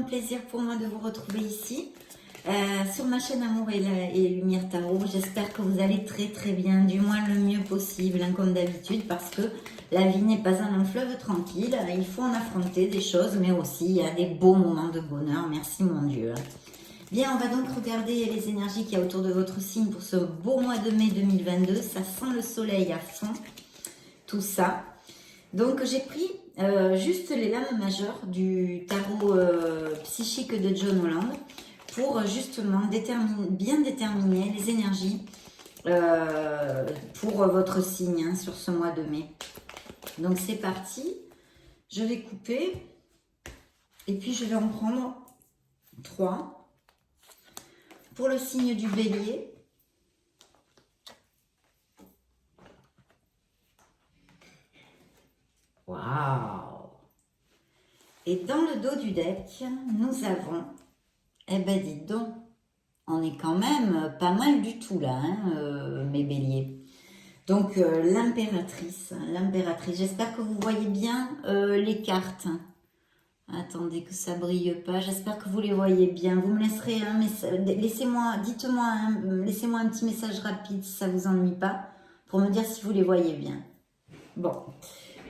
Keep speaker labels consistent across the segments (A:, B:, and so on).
A: plaisir pour moi de vous retrouver ici sur ma chaîne Amour et Lumière Tarot. J'espère que vous allez très très bien, du moins le mieux possible, hein, comme d'habitude, parce que la vie n'est pas un long fleuve tranquille. Il faut en affronter des choses, mais aussi il y a des beaux moments de bonheur. Merci mon Dieu. Bien, on va donc regarder les énergies qu'il y a autour de votre signe pour ce beau mois de mai 2022. Ça sent le soleil à fond, tout ça. Donc j'ai pris juste les lames majeures du tarot psychique de John Holland pour justement bien déterminer les énergies pour votre signe hein, sur ce mois de mai. Donc c'est parti, je vais couper et puis je vais en prendre 3 pour le signe du Bélier. Waouh! Et dans le dos du deck, nous avons, eh ben dites donc, on est quand même pas mal du tout là, hein, mes béliers. Donc l'impératrice, j'espère que vous voyez bien les cartes. Attendez que ça brille pas, j'espère que vous les voyez bien. Vous me laisserez un message, laissez-moi un petit message rapide si ça vous ennuie pas, pour me dire si vous les voyez bien. Bon.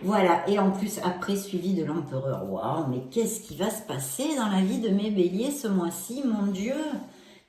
A: Voilà, et en plus, après, suivi de l'empereur. Waouh, mais qu'est-ce qui va se passer dans la vie de mes béliers ce mois-ci, mon Dieu?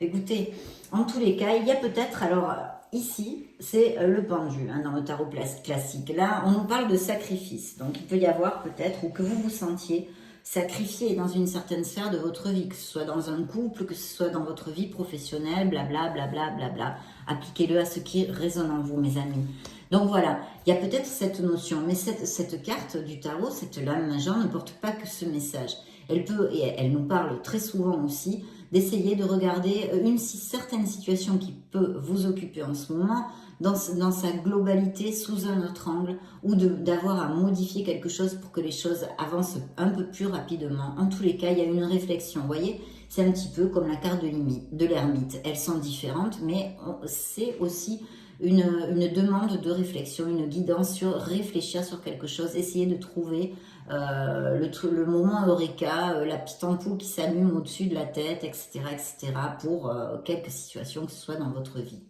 A: Écoutez, en tous les cas, il y a peut-être, alors, ici, c'est le pendu, hein, dans le tarot classique. Là, on nous parle de sacrifice. Donc, il peut y avoir peut-être, ou que vous vous sentiez sacrifié dans une certaine sphère de votre vie, que ce soit dans un couple, que ce soit dans votre vie professionnelle, blabla, blabla, blabla. Appliquez-le à ce qui résonne en vous, mes amis. Donc voilà, il y a peut-être cette notion, mais cette carte du tarot, cette lame majeure ne porte pas que ce message. Elle peut, et elle nous parle très souvent aussi, d'essayer de regarder une certaine situation qui peut vous occuper en ce moment, dans sa globalité, sous un autre angle, ou d'avoir à modifier quelque chose pour que les choses avancent un peu plus rapidement. En tous les cas, il y a une réflexion, vous voyez, c'est un petit peu comme la carte de l'ermite. Elles sont différentes, mais c'est aussi une demande de réflexion, une guidance sur réfléchir sur quelque chose, essayer de trouver le moment eureka, la petite ampoule qui s'allume au-dessus de la tête, etc., etc., pour quelques situations que ce soit dans votre vie.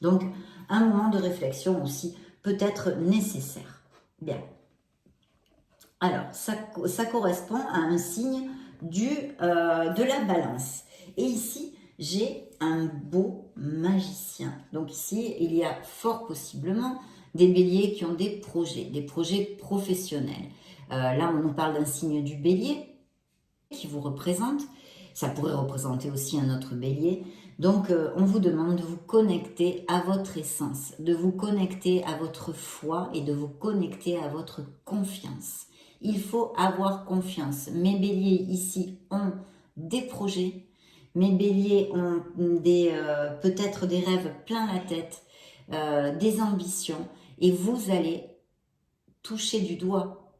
A: Donc, un moment de réflexion aussi peut être nécessaire. Bien. Alors, ça correspond à un signe de la balance. Et ici, j'ai un beau magicien. Donc ici, il y a fort possiblement des béliers qui ont des projets professionnels. Là, on nous parle d'un signe du bélier qui vous représente. Ça pourrait représenter aussi un autre bélier. Donc, on vous demande de vous connecter à votre essence, de vous connecter à votre foi et de vous connecter à votre confiance. Il faut avoir confiance. Mes béliers ici ont des projets. Mes béliers ont peut-être des rêves plein la tête, des ambitions. Et vous allez toucher du doigt.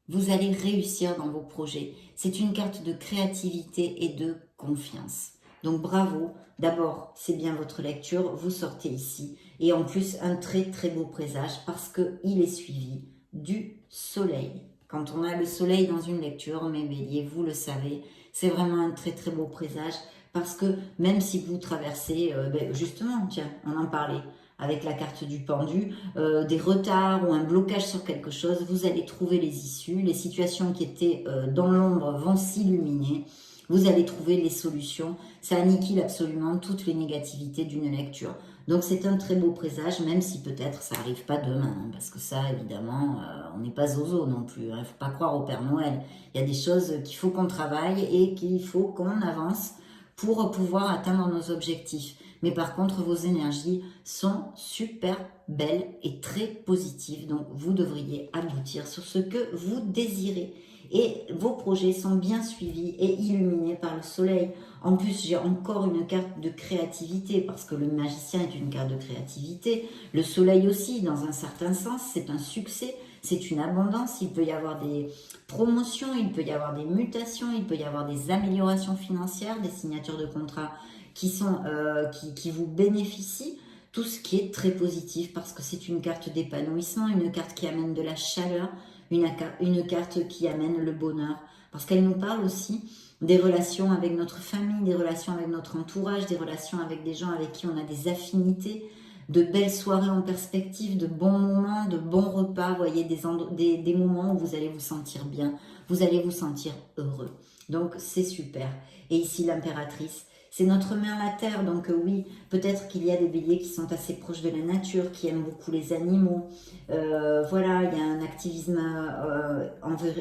A: Vous allez réussir dans vos projets. C'est une carte de créativité et de confiance. Donc bravo. D'abord, c'est bien votre lecture. Vous sortez ici. Et en plus, un très très beau présage parce qu'il est suivi du soleil. Quand on a le soleil dans une lecture, mes béliers, vous le savez, c'est vraiment un très très beau présage parce que même si vous traversez, justement, tiens, on en parlait avec la carte du pendu, des retards ou un blocage sur quelque chose, vous allez trouver les issues, les situations qui étaient dans l'ombre vont s'illuminer, vous allez trouver les solutions, ça anniquile absolument toutes les négativités d'une lecture. Donc c'est un très beau présage, même si peut-être ça n'arrive pas demain, hein, parce que ça, évidemment, on n'est pas zozo non plus. Il ne faut pas croire au Père Noël. Il y a des choses qu'il faut qu'on travaille et qu'il faut qu'on avance pour pouvoir atteindre nos objectifs. Mais par contre, vos énergies sont super belles et très positives. Donc, vous devriez aboutir sur ce que vous désirez. Et vos projets sont bien suivis et illuminés par le soleil. En plus, j'ai encore une carte de créativité, parce que le magicien est une carte de créativité. Le soleil aussi, dans un certain sens, c'est un succès, c'est une abondance. Il peut y avoir des promotions, il peut y avoir des mutations, il peut y avoir des améliorations financières, des signatures de contrats qui vous bénéficient. Tout ce qui est très positif, parce que c'est une carte d'épanouissement, une carte qui amène de la chaleur, une carte qui amène le bonheur, parce qu'elle nous parle aussi des relations avec notre famille, des relations avec notre entourage, des relations avec des gens avec qui on a des affinités, de belles soirées en perspective, de bons moments, de bons repas, vous voyez, des moments où vous allez vous sentir bien, vous allez vous sentir heureux. Donc c'est super. Et ici l'impératrice, c'est notre main à la terre, donc oui, peut-être qu'il y a des béliers qui sont assez proches de la nature, qui aiment beaucoup les animaux. Voilà, il y a un activisme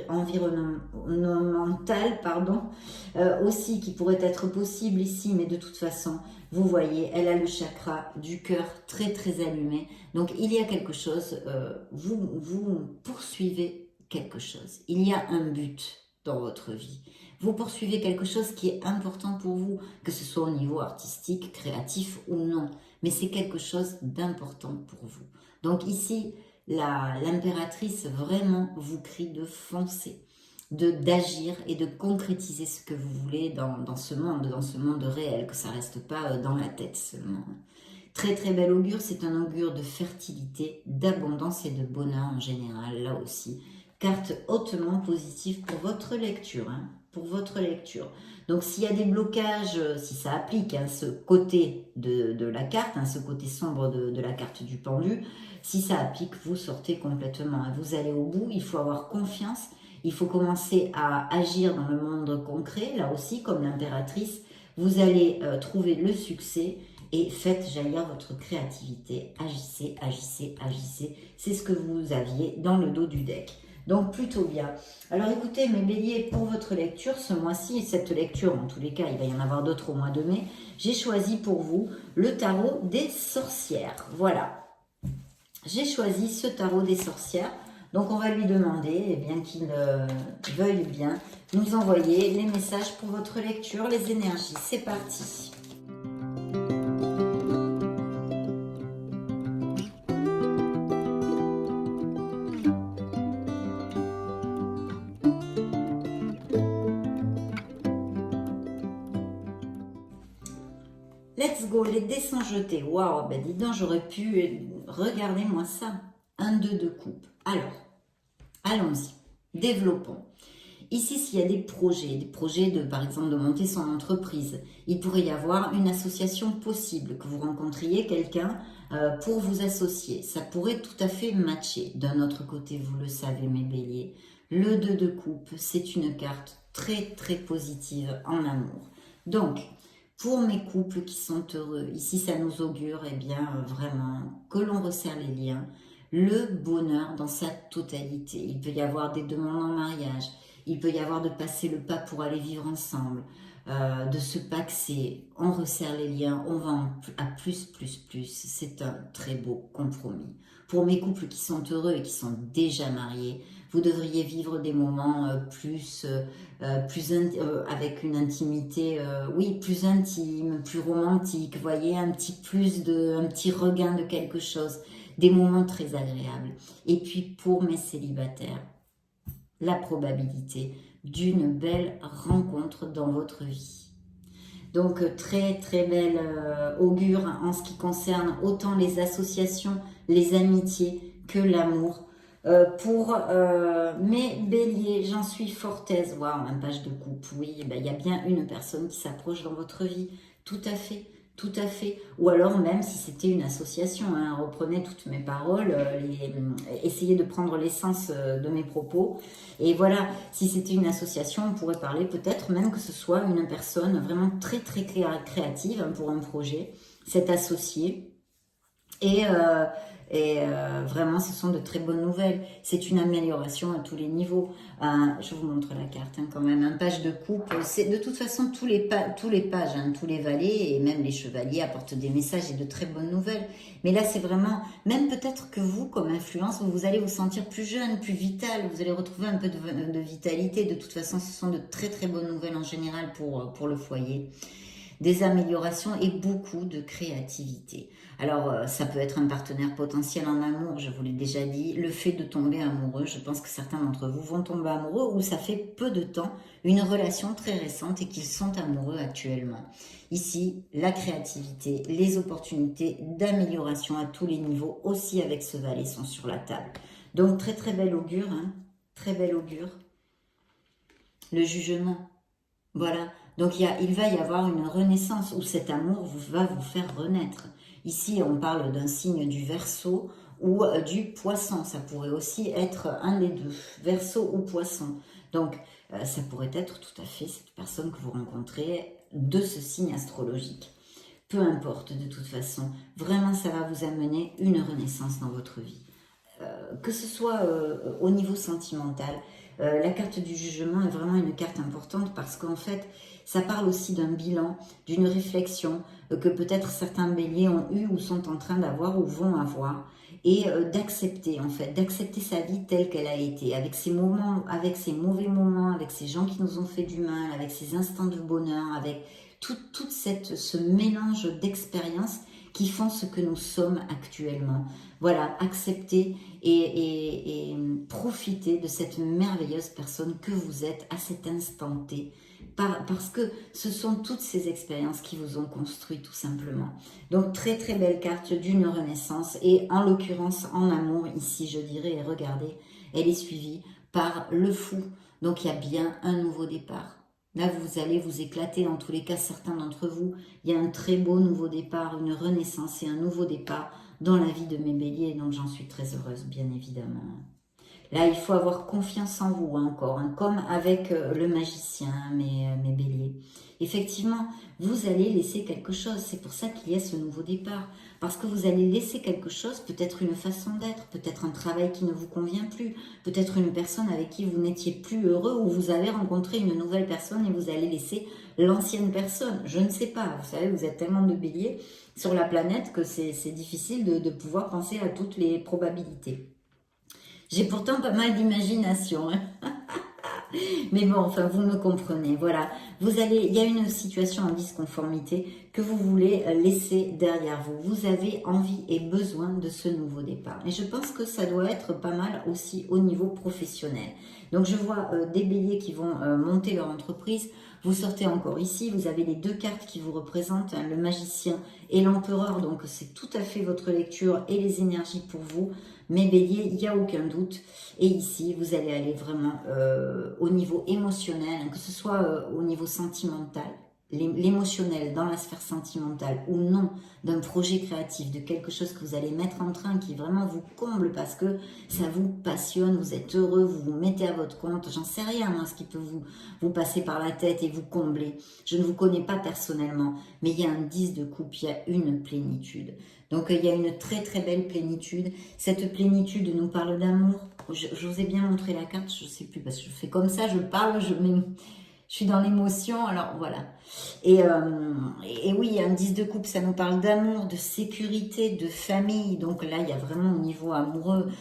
A: environnemental, pardon, aussi qui pourrait être possible ici, mais de toute façon, vous voyez, elle a le chakra du cœur très très allumé. Donc il y a quelque chose, vous poursuivez quelque chose. Il y a un but dans votre vie. Vous poursuivez quelque chose qui est important pour vous, que ce soit au niveau artistique, créatif ou non. Mais c'est quelque chose d'important pour vous. Donc ici, l'impératrice vraiment vous crie de foncer, d'agir et de concrétiser ce que vous voulez dans ce monde réel, que ça ne reste pas dans la tête seulement. Très très bel augure, c'est un augure de fertilité, d'abondance et de bonheur en général, là aussi. Carte hautement positive pour votre lecture, pour votre lecture. Donc s'il y a des blocages, si ça applique, ce côté de la carte, ce côté sombre de la carte du pendu, si ça applique, vous sortez complètement, vous allez au bout, il faut avoir confiance, il faut commencer à agir dans le monde concret, là aussi, comme l'impératrice, vous allez trouver le succès et faites jaillir votre créativité, agissez, agissez, agissez, c'est ce que vous aviez dans le dos du deck. Donc plutôt bien. Alors écoutez mes béliers, pour votre lecture ce mois-ci, et cette lecture en tous les cas, il va y en avoir d'autres au mois de mai, j'ai choisi pour vous le tarot des sorcières. Voilà, j'ai choisi ce tarot des sorcières. Donc on va lui demander qu'il veuille bien nous envoyer les messages pour votre lecture, les énergies. C'est parti. Let's go, les dés sont jetés. Waouh, ben dis donc, j'aurais pu... Regardez-moi ça. 1, 2 de coupe. Alors, allons-y. Développons. Ici, s'il y a des projets de, par exemple, de monter son entreprise, il pourrait y avoir une association possible, que vous rencontriez quelqu'un pour vous associer. Ça pourrait tout à fait matcher. D'un autre côté, vous le savez, mes béliers, le 2 de coupe, c'est une carte très, très positive en amour. Donc, pour mes couples qui sont heureux, ici ça nous augure vraiment que l'on resserre les liens, le bonheur dans sa totalité. Il peut y avoir des demandes en mariage, il peut y avoir de passer le pas pour aller vivre ensemble, de se paxer, on resserre les liens, on va à plus, plus, plus. C'est un très beau compromis. Pour mes couples qui sont heureux et qui sont déjà mariés, vous devriez vivre des moments avec une intimité, plus intime, plus romantique, vous voyez, un petit regain de quelque chose, des moments très agréables. Et puis pour mes célibataires, la probabilité d'une belle rencontre dans votre vie. Donc très très belle augure en ce qui concerne autant les associations, les amitiés que l'amour. Pour mes béliers, j'en suis fort aise. Waouh, un page de coupe, oui, il y a bien une personne qui s'approche dans votre vie, tout à fait. Tout à fait. Ou alors même si c'était une association, reprenez toutes mes paroles, essayez de prendre l'essence de mes propos. Et voilà, si c'était une association, on pourrait parler peut-être même que ce soit une personne vraiment très très créative pour un projet, cet associé. Vraiment, ce sont de très bonnes nouvelles. C'est une amélioration à tous les niveaux. Je vous montre la carte quand même. Un page de coupe. C'est de toute façon tous les pages, tous les valets et même les chevaliers apportent des messages et de très bonnes nouvelles. Mais là, c'est vraiment, même peut-être que vous, comme influence, vous allez vous sentir plus jeune, plus vital. Vous allez retrouver un peu de vitalité. De toute façon, ce sont de très très bonnes nouvelles en général pour le foyer. Des améliorations et beaucoup de créativité. Alors, ça peut être un partenaire potentiel en amour, je vous l'ai déjà dit. Le fait de tomber amoureux, je pense que certains d'entre vous vont tomber amoureux ou ça fait peu de temps, une relation très récente et qu'ils sont amoureux actuellement. Ici, la créativité, les opportunités d'amélioration à tous les niveaux, aussi avec ce valet, sont sur la table. Donc, très très bel augure, très bel augure. Le jugement. Voilà, donc il va y avoir une renaissance où cet amour va vous faire renaître. Ici, on parle d'un signe du Verseau ou du Poisson. Ça pourrait aussi être un des deux, Verseau ou Poisson. Donc, ça pourrait être tout à fait cette personne que vous rencontrez de ce signe astrologique. Peu importe, de toute façon, vraiment, ça va vous amener une renaissance dans votre vie. Que ce soit au niveau sentimental, la carte du jugement est vraiment une carte importante parce qu'en fait, ça parle aussi d'un bilan, d'une réflexion que peut-être certains béliers ont eu ou sont en train d'avoir ou vont avoir et d'accepter en fait, d'accepter sa vie telle qu'elle a été, avec ses moments, avec ses mauvais moments, avec ces gens qui nous ont fait du mal, avec ces instants de bonheur, avec tout ce mélange d'expériences qui font ce que nous sommes actuellement. Voilà, accepter et profiter de cette merveilleuse personne que vous êtes à cet instant T. Parce que ce sont toutes ces expériences qui vous ont construit tout simplement. Donc très très belle carte d'une renaissance et en l'occurrence en amour ici je dirais, et regardez, elle est suivie par le fou. Donc il y a bien un nouveau départ. Là, vous allez vous éclater, en tous les cas, certains d'entre vous. Il y a un très beau nouveau départ, une renaissance et un nouveau départ dans la vie de mes béliers. Donc, j'en suis très heureuse, bien évidemment. Là, il faut avoir confiance en vous encore, hein, comme avec le magicien, mes béliers. Effectivement, vous allez laisser quelque chose. C'est pour ça qu'il y a ce nouveau départ. Parce que vous allez laisser quelque chose, peut-être une façon d'être, peut-être un travail qui ne vous convient plus, peut-être une personne avec qui vous n'étiez plus heureux ou vous avez rencontré une nouvelle personne et vous allez laisser l'ancienne personne. Je ne sais pas. Vous savez, vous êtes tellement de béliers sur la planète que c'est difficile de pouvoir penser à toutes les probabilités. J'ai pourtant pas mal d'imagination, hein. Mais bon, enfin, vous me comprenez, voilà. Il y a une situation en disconformité que vous voulez laisser derrière vous. Vous avez envie et besoin de ce nouveau départ. Et je pense que ça doit être pas mal aussi au niveau professionnel. Donc, je vois des béliers qui vont monter leur entreprise. Vous sortez encore ici, vous avez les deux cartes qui vous représentent, hein, le magicien et l'empereur. Donc, c'est tout à fait votre lecture et les énergies pour vous. Mes béliers, il n'y a aucun doute. Et ici, vous allez aller vraiment au niveau émotionnel, hein, que ce soit au niveau sentimental, l'émotionnel dans la sphère sentimentale ou non, d'un projet créatif, de quelque chose que vous allez mettre en train qui vraiment vous comble parce que ça vous passionne, vous êtes heureux, vous vous mettez à votre compte, j'en sais rien, hein, ce qui peut vous passer par la tête et vous combler. Je ne vous connais pas personnellement, mais il y a un 10 de coupe, il y a une plénitude. Donc il y a une très très belle plénitude. Cette plénitude nous parle d'amour. Je vous ai bien montré la carte, je ne sais plus, parce que je fais comme ça, je parle, je suis dans l'émotion, alors voilà. Et oui, un 10 de coupe, ça nous parle d'amour, de sécurité, de famille. Donc là, il y a vraiment au niveau amoureux,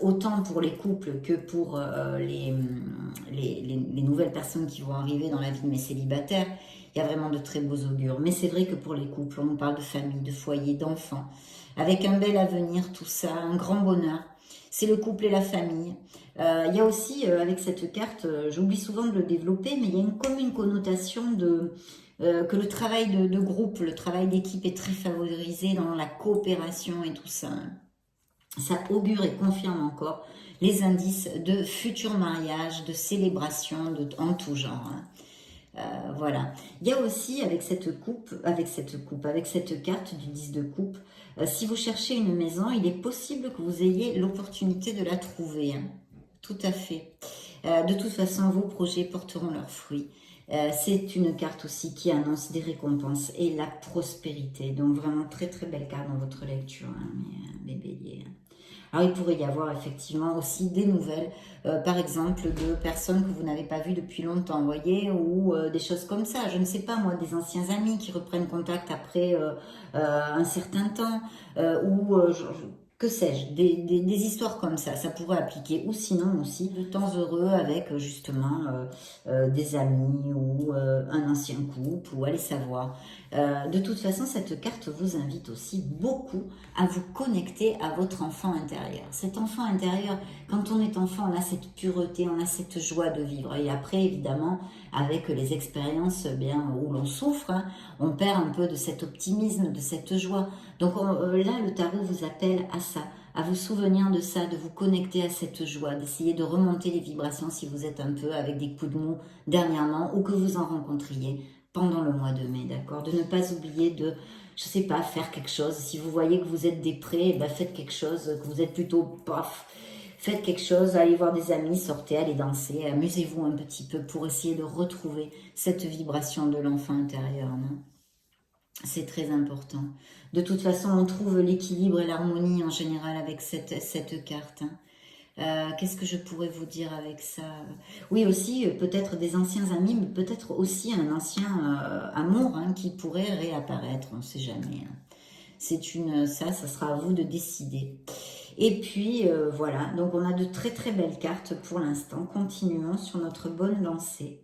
A: autant pour les couples que pour les nouvelles personnes qui vont arriver dans la vie de mes célibataires. Il y a vraiment de très beaux augures. Mais c'est vrai que pour les couples, on nous parle de famille, de foyer, d'enfants. Avec un bel avenir, tout ça, un grand bonheur. C'est le couple et la famille. Il y a aussi, avec cette carte, j'oublie souvent de le développer, mais il y a comme une connotation que le travail de groupe, le travail d'équipe est très favorisé dans la coopération et tout ça. Ça augure et confirme encore les indices de futurs mariages, de célébrations en tout genre. Hein. Voilà. Il y a aussi avec cette carte du 10 de coupe, si vous cherchez une maison, il est possible que vous ayez l'opportunité de la trouver. Hein. Tout à fait. De toute façon, vos projets porteront leurs fruits. C'est une carte aussi qui annonce des récompenses et la prospérité. Donc vraiment très très belle carte dans votre lecture, hein, les béliers. Alors, il pourrait y avoir effectivement aussi des nouvelles, par exemple, de personnes que vous n'avez pas vues depuis longtemps, vous voyez, ou des choses comme ça. Je ne sais pas, moi, des anciens amis qui reprennent contact après un certain temps, ou que sais-je, des histoires comme ça pourrait appliquer. Ou sinon aussi, de temps heureux avec justement des amis ou un ancien couple, ou allez savoir. De toute façon, cette carte vous invite aussi beaucoup à vous connecter à votre enfant intérieur. Cet enfant intérieur, quand on est enfant, on a cette pureté, on a cette joie de vivre. Et après, évidemment, avec les expériences bien où l'on souffre, hein, on perd un peu de cet optimisme, de cette joie. Donc là, le tarot vous appelle à ça, à vous souvenir de ça, de vous connecter à cette joie, d'essayer de remonter les vibrations si vous êtes un peu avec des coups de mou dernièrement ou que vous en rencontriez pendant le mois de mai, d'accord? De ne pas oublier de, je sais pas, faire quelque chose. Si vous voyez que vous êtes déprimé, ben faites quelque chose, que vous êtes plutôt paf. Faites quelque chose, allez voir des amis, sortez, allez danser, amusez-vous un petit peu pour essayer de retrouver cette vibration de l'enfant intérieur, non? C'est très important. De toute façon, on trouve l'équilibre et l'harmonie en général avec cette carte, hein. Qu'est-ce que je pourrais vous dire avec ça? Oui, aussi, peut-être des anciens amis, mais peut-être aussi un ancien amour hein, qui pourrait réapparaître, on ne sait jamais, hein. Ça sera à vous de décider. Et puis, voilà, donc on a de très très belles cartes pour l'instant. Continuons sur notre bonne lancée.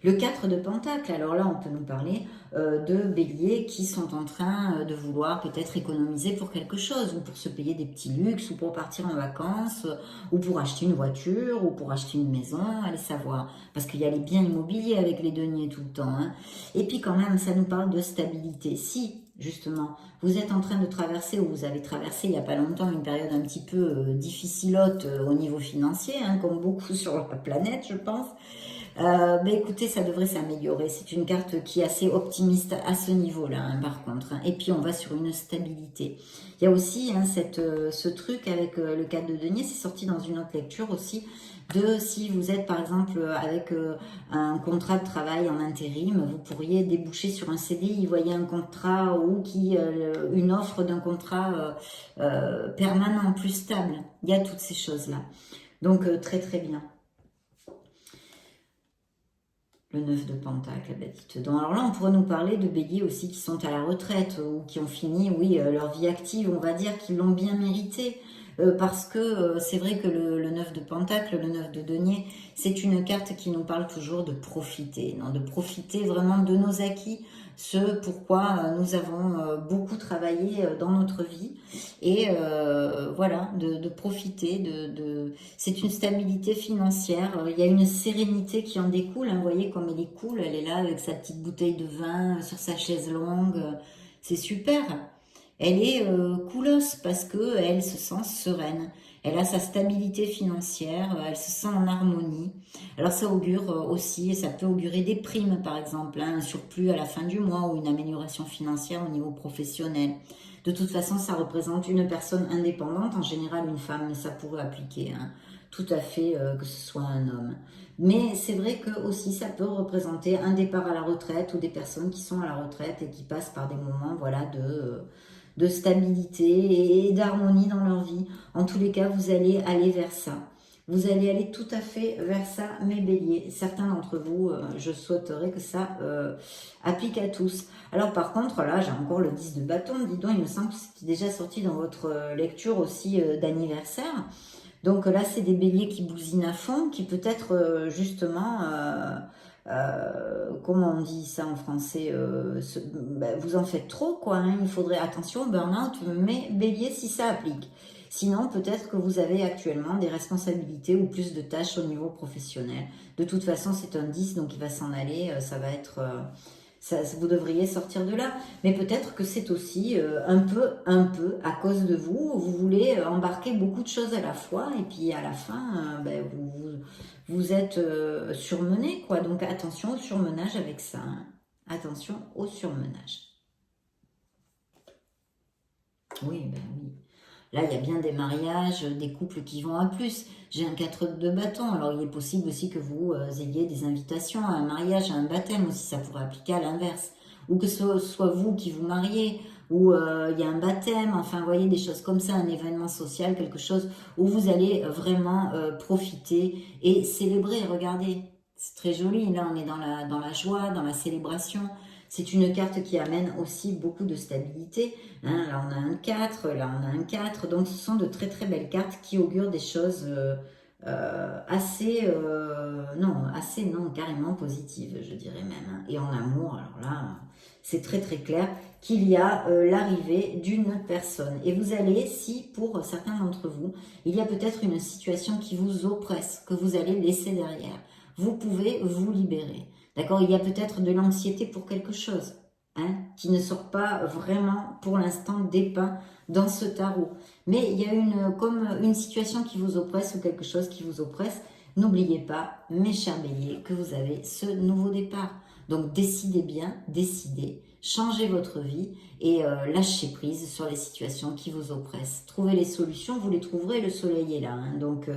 A: Le 4 de Pentacle, alors là on peut nous parler de béliers qui sont en train de vouloir peut-être économiser pour quelque chose, ou pour se payer des petits luxes, ou pour partir en vacances, ou pour acheter une voiture, ou pour acheter une maison, allez savoir. Parce qu'il y a les biens immobiliers avec les deniers tout le temps, hein. Et puis quand même, ça nous parle de stabilité. Si, justement, vous êtes en train de traverser, ou vous avez traversé il n'y a pas longtemps, une période un petit peu difficilote au niveau financier, hein, comme beaucoup sur la planète, je pense, ben écoutez, ça devrait s'améliorer. C'est une carte qui est assez optimiste à ce niveau-là, hein, par contre, hein. Et puis, on va sur une stabilité. Il y a aussi hein, ce truc avec le 4 de denier, c'est sorti dans une autre lecture aussi, de si vous êtes, par exemple, avec un contrat de travail en intérim, vous pourriez déboucher sur un CDI, vous voyez un contrat ou une offre d'un contrat permanent, plus stable. Il y a toutes ces choses-là. Donc, très, très bien. Le 9 de Pentacle, bah dites donc. Alors là, on pourrait nous parler de béliers aussi qui sont à la retraite ou qui ont fini, oui, leur vie active, on va dire, qu'ils l'ont bien mérité. Parce que c'est vrai que le 9 de Pentacle, le 9 de denier, c'est une carte qui nous parle toujours de profiter, non, de profiter vraiment de nos acquis, ce pourquoi nous avons beaucoup travaillé dans notre vie. Et voilà, de profiter, c'est une stabilité financière, il y a une sérénité qui en découle, hein, vous voyez comme elle est cool, elle est là avec sa petite bouteille de vin sur sa chaise longue, c'est super. Elle est coolos parce que elle se sent sereine. Elle a sa stabilité financière, elle se sent en harmonie. Alors ça augure aussi, et ça peut augurer des primes par exemple, hein, un surplus à la fin du mois ou une amélioration financière au niveau professionnel. De toute façon, ça représente une personne indépendante, en général une femme, mais ça pourrait appliquer, hein, tout à fait que ce soit un homme. Mais c'est vrai que aussi ça peut représenter un départ à la retraite ou des personnes qui sont à la retraite et qui passent par des moments voilà, de stabilité et d'harmonie dans leur vie. En tous les cas, vous allez aller vers ça. Vous allez aller tout à fait vers ça, mes béliers. Certains d'entre vous, je souhaiterais que ça applique à tous. Alors par contre, là, j'ai encore le 10 de bâton. Dis donc, il me semble que c'était déjà sorti dans votre lecture aussi d'anniversaire. Donc là, c'est des béliers qui bousinent à fond, qui peut-être justement... comment on dit ça en français vous en faites trop quoi, hein, il faudrait attention burn-out, mais bélier si ça applique. Sinon peut-être que vous avez actuellement des responsabilités ou plus de tâches au niveau professionnel. De toute façon c'est un 10 donc il va s'en aller, ça va être vous devriez sortir de là, mais peut-être que c'est aussi un peu à cause de vous, vous voulez embarquer beaucoup de choses à la fois et puis à la fin vous êtes surmené quoi, donc attention au surmenage avec ça, hein. Attention au surmenage. Oui, ben oui. Là, il y a bien des mariages, des couples qui vont à plus. J'ai un 4 de bâton, alors il est possible aussi que vous ayez des invitations à un mariage, à un baptême aussi, ça pourrait appliquer à l'inverse. Ou que ce soit vous qui vous mariez, ou il y a un baptême, enfin, vous voyez, des choses comme ça, un événement social, quelque chose où vous allez vraiment profiter et célébrer. Regardez, c'est très joli, là on est dans la joie, dans la célébration. C'est une carte qui amène aussi beaucoup de stabilité. Hein, là, on a un 4, là, on a un 4. Donc, ce sont de très, très belles cartes qui augurent des choses non, carrément positives, je dirais même, hein. Et en amour, alors là, c'est très, très clair qu'il y a l'arrivée d'une personne. Et vous allez, si pour certains d'entre vous, il y a peut-être une situation qui vous oppresse, que vous allez laisser derrière, vous pouvez vous libérer. D'accord, il y a peut-être de l'anxiété pour quelque chose. hein, qui ne sort pas vraiment pour l'instant dépeint dans ce tarot. Mais il y a comme une situation qui vous oppresse ou quelque chose qui vous oppresse. N'oubliez pas, mes chers béliers, que vous avez ce nouveau départ. Donc décidez bien, décidez, changez votre vie et lâchez prise sur les situations qui vous oppressent. Trouvez les solutions, vous les trouverez, le soleil est là. Hein, donc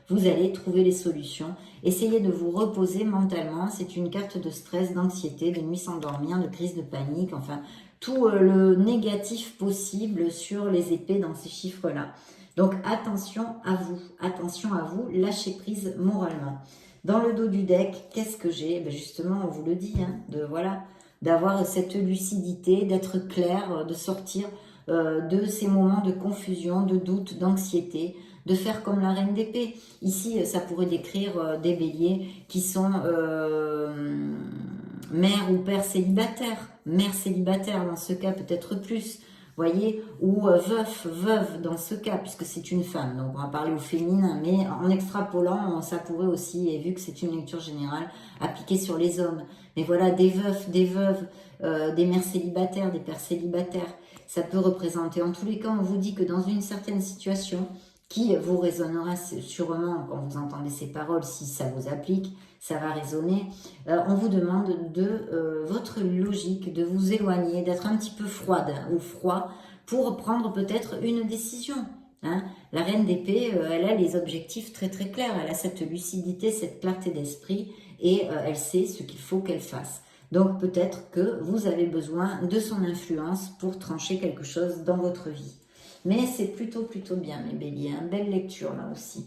A: vous allez trouver les solutions. Essayez de vous reposer mentalement, c'est une carte de stress, d'anxiété, de nuit sans dormir, de crise de panique, enfin tout le négatif possible sur les épées dans ces chiffres-là. Donc attention à vous, lâchez prise moralement. Dans le dos du deck, qu'est-ce que j'ai? Ben justement, on vous le dit, hein, d'avoir cette lucidité, d'être clair, de sortir de ces moments de confusion, de doute, d'anxiété, de faire comme la reine d'épée. Ici, ça pourrait décrire des béliers qui sont mère ou père célibataire. Mère célibataire, dans ce cas, peut-être plus. Voyez, ou veuve dans ce cas, puisque c'est une femme. Donc, on va parler au féminin, mais en extrapolant, ça pourrait aussi, et vu que c'est une lecture générale, appliquer sur les hommes. Mais voilà, des veufs, des veuves, des mères célibataires, des pères célibataires, ça peut représenter. En tous les cas, on vous dit que dans une certaine situation, qui vous résonnera sûrement quand vous entendez ces paroles, si ça vous applique, ça va résonner. On vous demande de votre logique, de vous éloigner, d'être un petit peu froide ou froid pour prendre peut-être une décision. Hein. La reine d'épée, elle a les objectifs très très clairs, elle a cette lucidité, cette clarté d'esprit et elle sait ce qu'il faut qu'elle fasse. Donc peut-être que vous avez besoin de son influence pour trancher quelque chose dans votre vie. Mais c'est plutôt bien, mes béliers. Hein. Belle lecture, là aussi.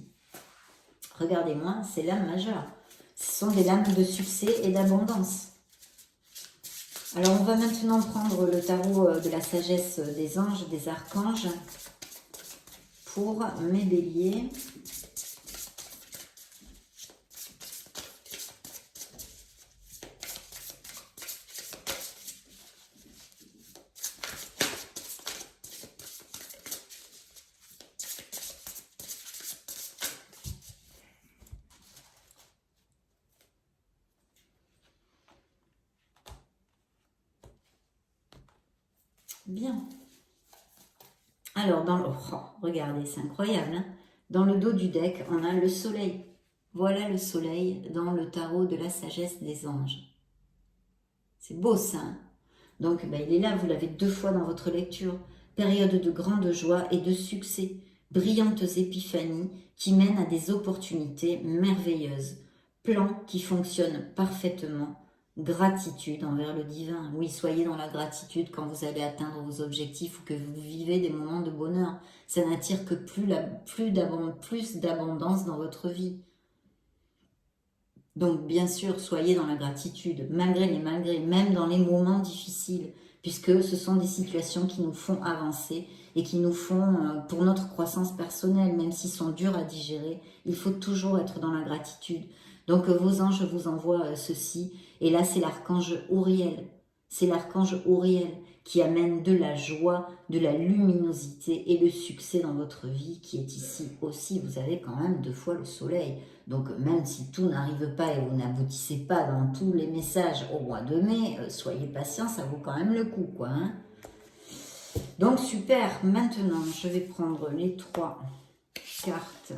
A: Regardez-moi, c'est l'âme majeure. Ce sont des lames de succès et d'abondance. Alors, on va maintenant prendre le tarot de la sagesse des anges, des archanges, pour mes béliers. Bien. Alors, regardez, c'est incroyable. Hein, dans le dos du deck, on a le soleil. Voilà le soleil dans le tarot de la sagesse des anges. C'est beau ça. Hein. Donc, il est là, vous l'avez 2 fois dans votre lecture. Période de grande joie et de succès. Brillantes épiphanies qui mènent à des opportunités merveilleuses. Plan qui fonctionne parfaitement. Gratitude envers le divin. Oui, soyez dans la gratitude quand vous allez atteindre vos objectifs ou que vous vivez des moments de bonheur. Ça n'attire que plus d'abondance dans votre vie. Donc, bien sûr, soyez dans la gratitude, malgré les malgrés, même dans les moments difficiles, puisque ce sont des situations qui nous font avancer et qui nous font, pour notre croissance personnelle, même s'ils sont durs à digérer, il faut toujours être dans la gratitude. Donc, vos anges vous envoient ceci, et là, c'est l'archange Auriel. C'est l'archange Auriel qui amène de la joie, de la luminosité et le succès dans votre vie, qui est ici aussi. Vous avez quand même 2 fois le soleil. Donc, même si tout n'arrive pas et vous n'aboutissez pas dans tous les messages au mois de mai, soyez patient, ça vaut quand même le coup, quoi. Hein. Donc, super. Maintenant, je vais prendre les 3 cartes.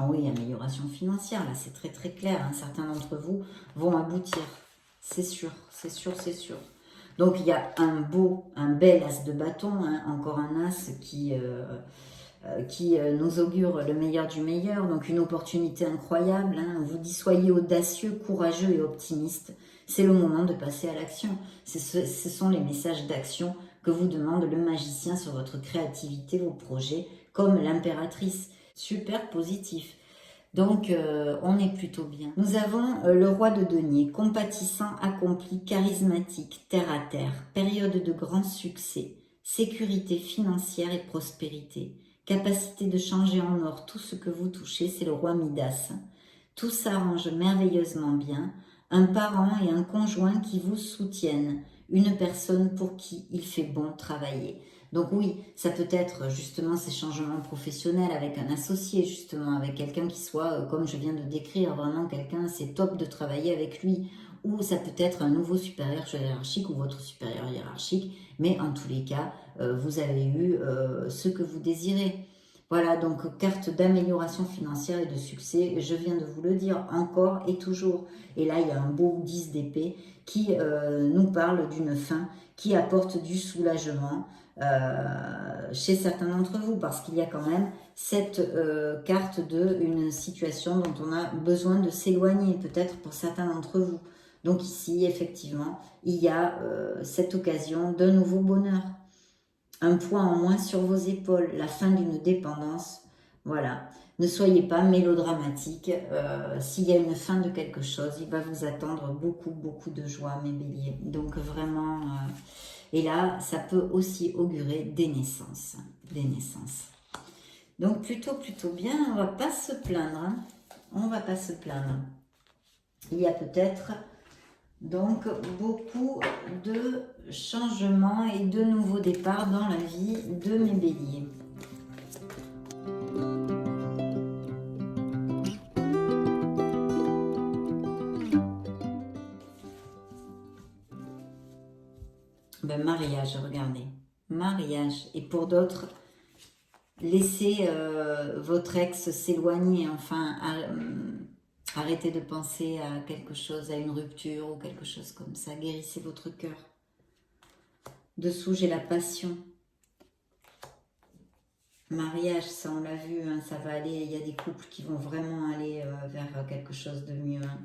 A: Ah oui, amélioration financière, là, c'est très très clair. Hein. Certains d'entre vous vont aboutir. C'est sûr, c'est sûr, c'est sûr. Donc, il y a un bel as de bâton, hein, encore un as qui nous augure le meilleur du meilleur, donc une opportunité incroyable. Hein. On vous dit soyez audacieux, courageux et optimiste. C'est le moment de passer à l'action. Ce sont les messages d'action que vous demande le magicien sur votre créativité, vos projets, comme l'impératrice. Super positif. Donc, on est plutôt bien. Nous avons le roi de denier, compatissant, accompli, charismatique, terre à terre, période de grand succès, sécurité financière et prospérité, capacité de changer en or tout ce que vous touchez, c'est le roi Midas. Tout s'arrange merveilleusement bien, un parent et un conjoint qui vous soutiennent, une personne pour qui il fait bon travailler. Donc oui, ça peut être justement ces changements professionnels avec un associé, justement, avec quelqu'un qui soit, comme je viens de décrire, vraiment quelqu'un, c'est top de travailler avec lui. ou ça peut être un nouveau supérieur hiérarchique ou votre supérieur hiérarchique, mais en tous les cas, vous avez eu ce que vous désirez. Voilà, donc carte d'amélioration financière et de succès, je viens de vous le dire, encore et toujours. Et là, il y a un beau 10 d'épée qui nous parle d'une fin qui apporte du soulagement chez certains d'entre vous, parce qu'il y a quand même cette carte d'une situation dont on a besoin de s'éloigner, peut-être pour certains d'entre vous. Donc ici, effectivement, il y a cette occasion d'un nouveau bonheur. Un poids en moins sur vos épaules, la fin d'une dépendance. Voilà. Ne soyez pas mélodramatique. S'il y a une fin de quelque chose, il va vous attendre beaucoup, beaucoup de joie, mes béliers. Donc vraiment... et là, ça peut aussi augurer des naissances. Des naissances. Donc plutôt bien. On ne va pas se plaindre. Hein. On ne va pas se plaindre. Il y a peut-être... donc, beaucoup de changements et de nouveaux départs dans la vie de mes béliers. Ben, mariage, regardez. Mariage. Et pour d'autres, laissez votre ex s'éloigner, enfin... arrêtez de penser à quelque chose, à une rupture ou quelque chose comme ça. Guérissez votre cœur. Dessous, j'ai la passion. Mariage, ça on l'a vu, hein, ça va aller. Il y a des couples qui vont vraiment aller vers quelque chose de mieux. Hein.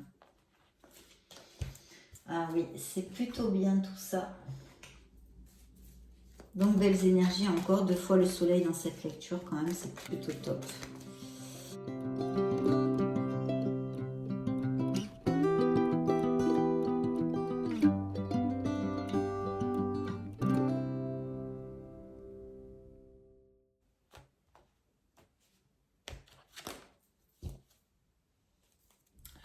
A: Ah oui, c'est plutôt bien tout ça. Donc, belles énergies encore. 2 fois le soleil dans cette lecture, quand même, c'est plutôt top.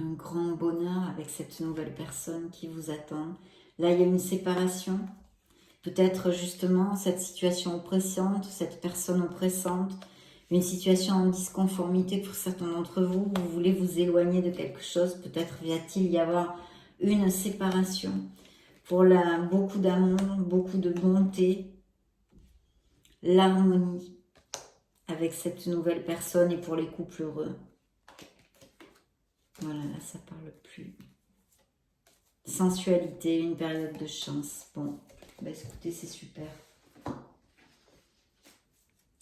A: Un grand bonheur avec cette nouvelle personne qui vous attend. Là, il y a une séparation. Peut-être justement cette situation oppressante, cette personne oppressante, une situation en disconformité pour certains d'entre vous. Vous voulez vous éloigner de quelque chose. Peut-être va-t-il y avoir une séparation. Pour beaucoup d'amour, beaucoup de bonté, l'harmonie avec cette nouvelle personne et pour les couples heureux. Voilà, là, ça parle plus. Sensualité, une période de chance. Bon, bah écoutez, c'est super.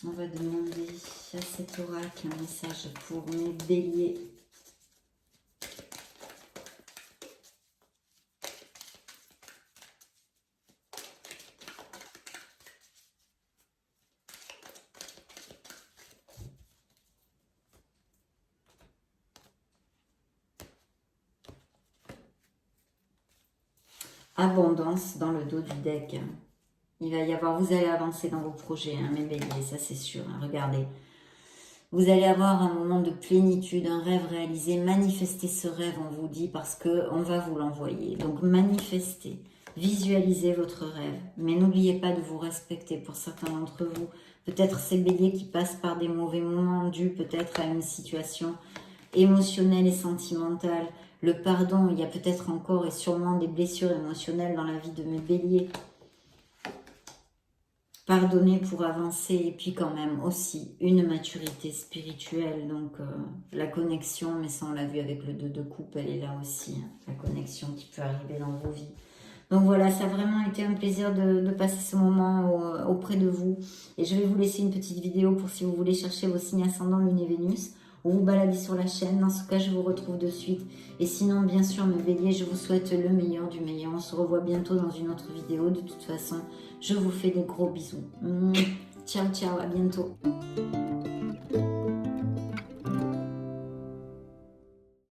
A: On va demander à cet oracle un message pour mes béliers. Abondance dans le dos du deck. Il va y avoir, vous allez avancer dans vos projets, hein, mes béliers, ça c'est sûr. Hein, regardez, vous allez avoir un moment de plénitude, un rêve réalisé. Manifestez ce rêve, on vous dit, parce qu'on va vous l'envoyer. Donc manifestez, visualisez votre rêve. Mais n'oubliez pas de vous respecter pour certains d'entre vous. Peut-être ces béliers qui passent par des mauvais moments dus peut-être à une situation émotionnelle et sentimentale. Le pardon, il y a peut-être encore et sûrement des blessures émotionnelles dans la vie de mes béliers. Pardonner pour avancer et puis quand même aussi une maturité spirituelle. Donc la connexion, mais ça on l'a vu avec le 2 de coupe, elle est là aussi. Hein, la connexion qui peut arriver dans vos vies. Donc voilà, ça a vraiment été un plaisir de passer ce moment auprès de vous. Et je vais vous laisser une petite vidéo pour si vous voulez chercher vos signes ascendants Lune et Vénus. Ou vous baladez sur la chaîne. Dans ce cas, je vous retrouve de suite. Et sinon, bien sûr, mes béliers, je vous souhaite le meilleur du meilleur. On se revoit bientôt dans une autre vidéo. De toute façon, je vous fais des gros bisous. Ciao, ciao, à bientôt.